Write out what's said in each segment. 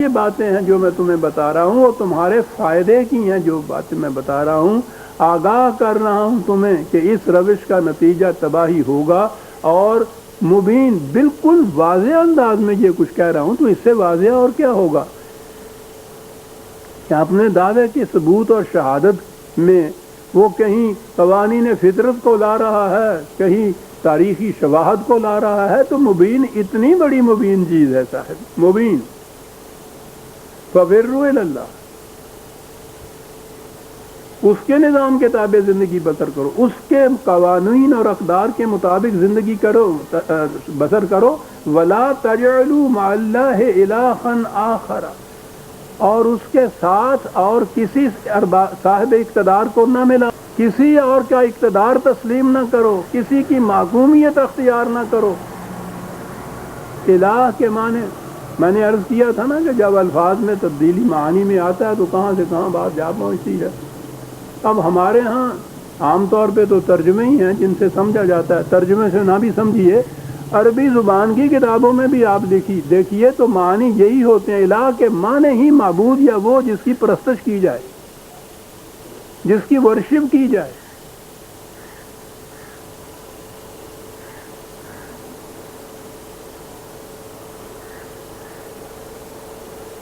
یہ باتیں ہیں جو میں تمہیں بتا رہا ہوں وہ تمہارے فائدے کی ہیں، جو باتیں میں بتا رہا ہوں آگاہ کر رہا ہوں تمہیں کہ اس روش کا نتیجہ تباہی ہوگا، اور مبین بالکل واضح انداز میں یہ کچھ کہہ رہا ہوں تو اس سے واضح اور کیا ہوگا کہ اپنے دعوے کی ثبوت اور شہادت میں وہ کہیں قوانین فطرت کو لا رہا ہے، کہیں تاریخی شواہد کو لا رہا ہے، تو مبین اتنی بڑی مبین چیز ہے صاحب، مبین فَفِرُّوا إِلَى اللَّهِ، اس کے نظام کے تابع زندگی بسر کرو، اس کے قوانین اور اقدار کے مطابق زندگی کرو، بسر کرو، وَلَا تَجْعَلُوا مَعَ اللَّهِ إِلَٰهًا آخَرَ، اور اس کے ساتھ اور کسی صاحب اقتدار کو نہ ملا، کسی اور کا اقتدار تسلیم نہ کرو، کسی کی معصومیت اختیار نہ کرو۔ الہ کے معنی میں نے عرض کیا تھا نا کہ جب الفاظ میں تبدیلی معانی میں آتا ہے تو کہاں سے کہاں بات جا پہنچتی ہے۔ اب ہمارے ہاں عام طور پہ تو ترجمے ہی ہیں جن سے سمجھا جاتا ہے، ترجمے سے نہ بھی سمجھیے، عربی زبان کی کتابوں میں بھی آپ دیکھیے تو معنی یہی ہوتے ہیں۔ الہ کے معنی ہی معبود یا وہ جس کی پرستش کی جائے، جس کی ورشپ کی جائے۔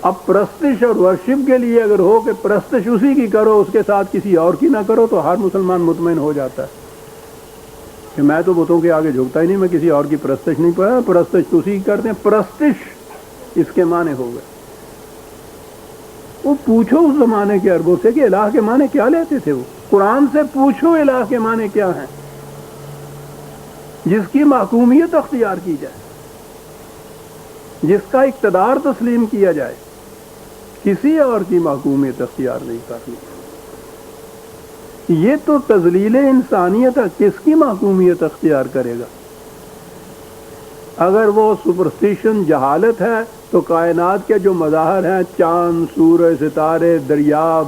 اب پرستش اور ورشپ کے لیے اگر ہو کہ پرستش اسی کی کرو، اس کے ساتھ کسی اور کی نہ کرو، تو ہر مسلمان مطمئن ہو جاتا ہے کہ میں تو بتوں کے آگے جھکتا ہی نہیں، میں کسی اور کی پرستش نہیں پڑھا، پرستش تو اسی کی کرتے ہیں۔ پرستش اس کے معنی ہو گئے۔ وہ پوچھو اس زمانے کے عربوں سے کہ الہ کے معنی کیا لیتے تھے، وہ قرآن سے پوچھو الہ کے معنی کیا ہیں، جس کی محکومیت اختیار کی جائے، جس کا اقتدار تسلیم کیا جائے، کسی اور کی محکومیت اختیار نہیں کرنی۔ یہ تو تذلیل انسانیت ہے، کس کی محکومیت اختیار کرے گا؟ اگر وہ سپرسٹیشن جہالت ہے تو کائنات کے جو مظاہر ہیں، چاند، سورج، ستارے، دریا،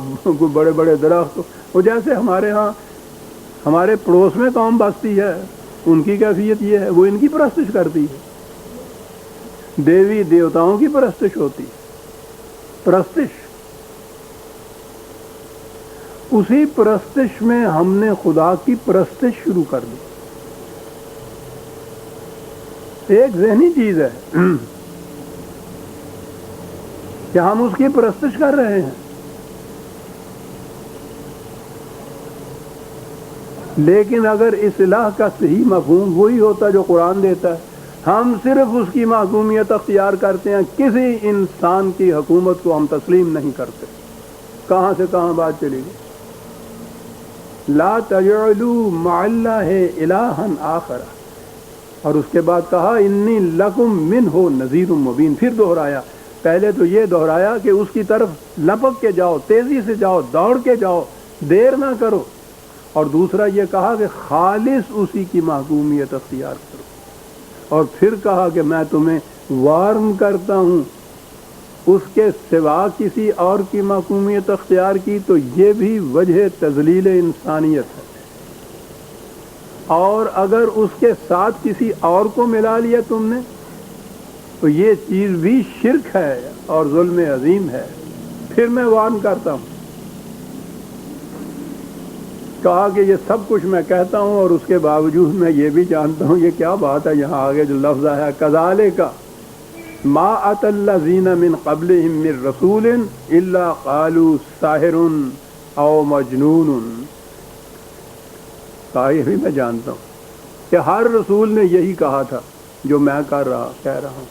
بڑے بڑے درخت، وہ جیسے ہمارے ہاں ہمارے پڑوس میں قوم بستی ہے، ان کی کیفیت یہ ہے، وہ ان کی پرستش کرتی ہے، دیوی دیوتاؤں کی پرستش ہوتی ہے۔ پرستش، اسی پرستش میں ہم نے خدا کی پرستش شروع کر دی۔ ایک ذہنی چیز ہے کہ ہم اس کی پرستش کر رہے ہیں، لیکن اگر اس الہ کا صحیح مفہوم وہی ہوتا جو قرآن دیتا ہے، ہم صرف اس کی محکومیت اختیار کرتے ہیں، کسی انسان کی حکومت کو ہم تسلیم نہیں کرتے۔ کہاں سے کہاں بات چلی گئی؟ لا تجعلوا مع اللہ الہا آخر، اور اس کے بعد کہا انی لکم منہ نذیر مبین۔ پھر دہرایا، پہلے تو یہ دہرایا کہ اس کی طرف لپک کے جاؤ، تیزی سے جاؤ، دوڑ کے جاؤ، دیر نہ کرو، اور دوسرا یہ کہا کہ خالص اسی کی محکومیت اختیار کرو، اور پھر کہا کہ میں تمہیں وارن کرتا ہوں اس کے سوا کسی اور کی محکومیت اختیار کی تو یہ بھی وجہ تذلیل انسانیت ہے، اور اگر اس کے ساتھ کسی اور کو ملا لیا تم نے تو یہ چیز بھی شرک ہے اور ظلم عظیم ہے۔ پھر میں وارن کرتا ہوں، کہا کہ یہ سب کچھ میں کہتا ہوں اور اس کے باوجود میں یہ بھی جانتا ہوں یہ کیا بات ہے۔ یہاں آگے جو لفظ ہے کذالک ما اتی الذین من قبلہم من رسول الا قالوا ساحر او مجنون، کہا یہ بھی میں جانتا ہوں کہ ہر رسول نے یہی کہا تھا جو میں کہہ رہا ہوں،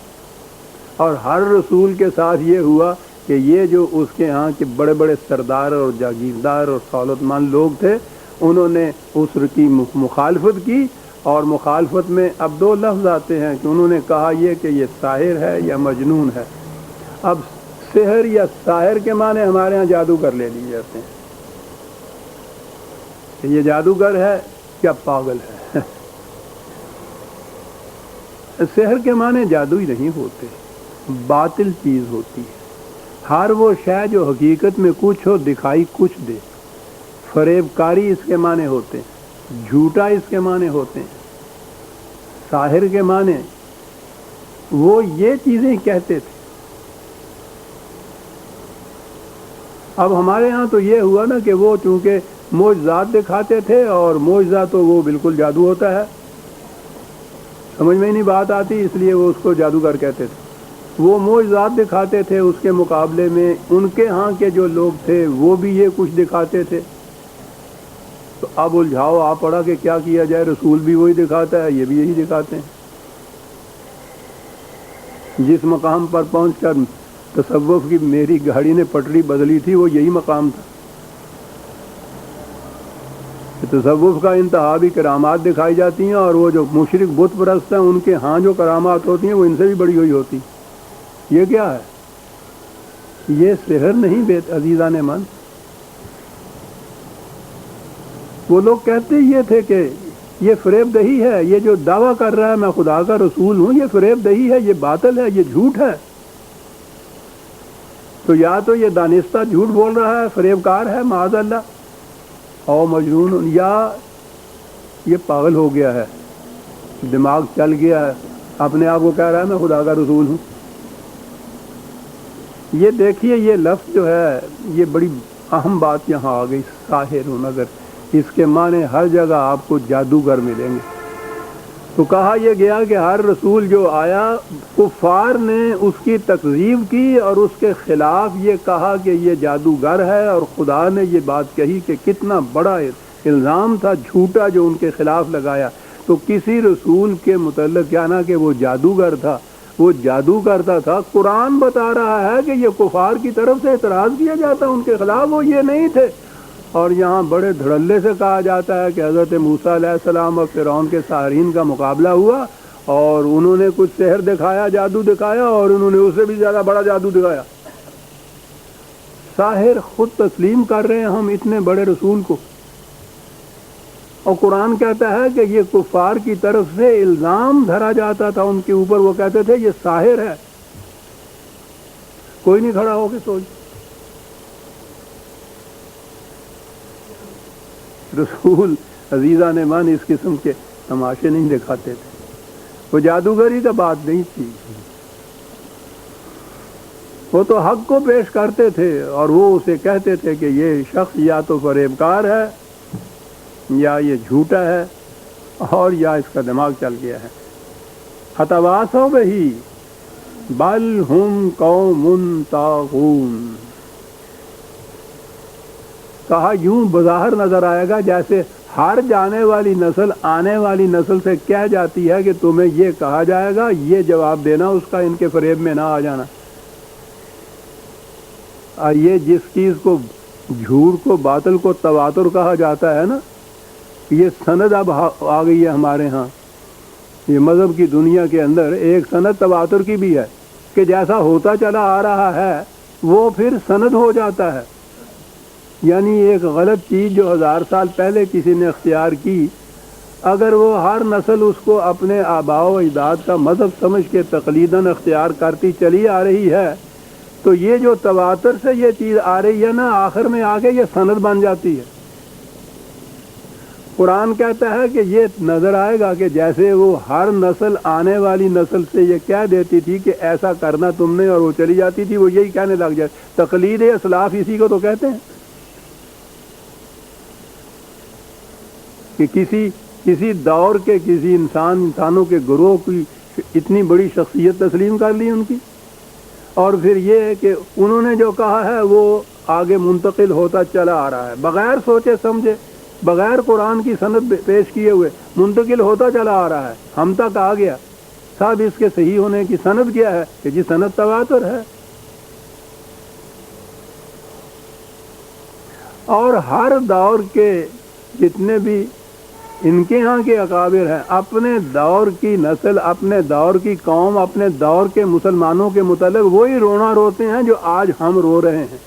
اور ہر رسول کے ساتھ یہ ہوا کہ یہ جو اس کے ہاں کے بڑے بڑے سردار اور جاگیردار اور دولت مند لوگ تھے، انہوں نے اس کی مخالفت کی، اور مخالفت میں اب دو لفظ آتے ہیں کہ انہوں نے کہا یہ کہ یہ ساحر ہے یا مجنون ہے۔ اب سحر یا ساحر کے معنی ہمارے ہاں جادوگر لے لیے جاتے ہیں کہ یہ جادوگر ہے یا پاگل ہے۔ سحر کے معنی جادو ہی نہیں ہوتے، باطل چیز ہوتی ہے۔ ہر وہ شے جو حقیقت میں کچھ ہو دکھائی کچھ دے، فریب کاری اس کے معنی ہوتے ہیں، جھوٹا اس کے معنی ہوتے ہیں۔ ساحر کے معنی وہ یہ چیزیں کہتے تھے اب ہمارے ہاں تو یہ ہوا نا کہ وہ چونکہ معجزات دکھاتے تھے، اور معجزہ تو وہ بالکل جادو ہوتا ہے، سمجھ میں ہی نہیں بات آتی، اس لیے وہ اس کو جادوگر کہتے تھے۔ وہ معجزات دکھاتے تھے، اس کے مقابلے میں ان کے ہاں کے جو لوگ تھے وہ بھی یہ کچھ دکھاتے تھے۔ تو اب الجھاؤ آ پڑا کہ کیا کیا جائے، رسول بھی وہی دکھاتا ہے، یہ بھی یہی دکھاتے ہیں۔ جس مقام پر پہنچ کر تصوف کی میری گاڑی نے پٹری بدلی تھی، وہ یہی مقام تھا کہ تصوف کا انتہا بھی کرامات دکھائی جاتی ہیں، اور وہ جو مشرک بت پرست ہیں ان کے ہاں جو کرامات ہوتی ہیں وہ ان سے بھی بڑی ہوئی ہوتی۔ یہ کیا ہے؟ یہ سحر نہیں بے عزیزان من۔ وہ لوگ کہتے یہ تھے کہ یہ فریب دہی ہے، یہ جو دعویٰ کر رہا ہے میں خدا کا رسول ہوں، یہ فریب دہی ہے، یہ باطل ہے، یہ جھوٹ ہے۔ تو یا تو یہ دانستہ جھوٹ بول رہا ہے، فریب کار ہے معاذ اللہ، او مجنون، یا یہ پاگل ہو گیا ہے، دماغ چل گیا ہے، اپنے آپ کو کہہ رہا ہے میں خدا کا رسول ہوں۔ یہ دیکھیے یہ لفظ جو ہے یہ بڑی اہم بات یہاں آ گئی، ساحر نگر، اس کے معنی ہر جگہ آپ کو جادوگر ملیں گے۔ تو کہا یہ گیا کہ ہر رسول جو آیا کفار نے اس کی تکذیب کی اور اس کے خلاف یہ کہا کہ یہ جادوگر ہے، اور خدا نے یہ بات کہی کہ کتنا بڑا الزام تھا جھوٹا جو ان کے خلاف لگایا۔ تو کسی رسول کے متعلق کیا نا کہ وہ جادوگر تھا، وہ جادو کرتا تھا۔ قرآن بتا رہا ہے کہ یہ کفار کی طرف سے اعتراض کیا جاتا ان کے خلاف، وہ یہ نہیں تھے، اور یہاں بڑے دھڑلے سے کہا جاتا ہے کہ حضرت موسیٰ علیہ السلام اور فرعون کے ساحرین کا مقابلہ ہوا، اور انہوں نے کچھ سحر دکھایا، جادو دکھایا، اور انہوں نے اس سے بھی زیادہ بڑا جادو دکھایا۔ ساحر خود تسلیم کر رہے ہیں ہم اتنے بڑے رسول کو، اور قرآن کہتا ہے کہ یہ کفار کی طرف سے الزام دھرا جاتا تھا ان کے اوپر، وہ کہتے تھے یہ ساحر ہے۔ کوئی نہیں کھڑا ہو کے سوچ، رسول عزیزان من اس قسم کے تماشے نہیں دکھاتے تھے، وہ جادوگری کا بات نہیں تھی، وہ تو حق کو پیش کرتے تھے، اور وہ اسے کہتے تھے کہ یہ شخص یا تو فریبکار ہے، یا یہ جھوٹا ہے، اور یا اس کا دماغ چل گیا ہے۔ فتواصوا بہ بل ہم قوم طاغون، کہا یوں بظاہر نظر آئے گا جیسے ہر جانے والی نسل آنے والی نسل سے کہہ جاتی ہے کہ تمہیں یہ کہا جائے گا، یہ جواب دینا اس کا، ان کے فریب میں نہ آ جانا۔ اور یہ جس چیز کو جھوٹ کو باطل کو تواتر کہا جاتا ہے نا، یہ سند اب آ گئی ہے ہمارے ہاں، یہ مذہب کی دنیا کے اندر ایک سند تواتر کی بھی ہے کہ جیسا ہوتا چلا آ رہا ہے وہ پھر سند ہو جاتا ہے۔ یعنی ایک غلط چیز جو 1000 سال پہلے کسی نے اختیار کی، اگر وہ ہر نسل اس کو اپنے آباء و اجداد کا مذہب سمجھ کے تقلیداً اختیار کرتی چلی آ رہی ہے، تو یہ جو تواتر سے یہ چیز آ رہی ہے نا، آخر میں آ کے یہ سند بن جاتی ہے۔ قرآن کہتا ہے کہ یہ نظر آئے گا کہ جیسے وہ ہر نسل آنے والی نسل سے یہ کہہ دیتی تھی کہ ایسا کرنا تم نے، اور وہ چلی جاتی تھی، وہ یہی کہنے لگ جائے۔ تقلید اسلاف اسی کو تو کہتے ہیں کہ کسی دور کے کسی انسانوں کے گروہ کی اتنی بڑی شخصیت تسلیم کر لی ان کی، اور پھر یہ ہے کہ انہوں نے جو کہا ہے وہ آگے منتقل ہوتا چلا آ رہا ہے، بغیر سوچے سمجھے، بغیر قرآن کی سند پیش کیے ہوئے منتقل ہوتا چلا آ رہا ہے، ہم تک آ گیا۔ صاحب اس کے صحیح ہونے کی سند کیا ہے کہ جی سند تواتر ہے۔ اور ہر دور کے جتنے بھی ان کے ہاں کے اکابر ہیں، اپنے دور کی نسل، اپنے دور کی قوم، اپنے دور کے مسلمانوں کے متعلق وہی رونا روتے ہیں جو آج ہم رو رہے ہیں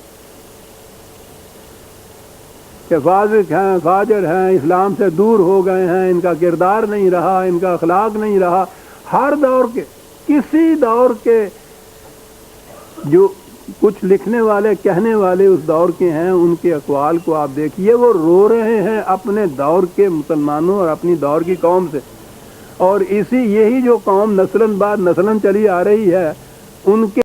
کہ فاسق ہیں، فاجر ہیں، اسلام سے دور ہو گئے ہیں، ان کا کردار نہیں رہا، ان کا اخلاق نہیں رہا۔ ہر دور کے، کسی دور کے جو کچھ لکھنے والے کہنے والے اس دور کے ہیں، ان کے اقوال کو آپ دیکھیے، وہ رو رہے ہیں اپنے دور کے مسلمانوں اور اپنی دور کی قوم سے، اور یہی جو قوم نسلاً بعد نسلاً چلی آ رہی ہے ان کے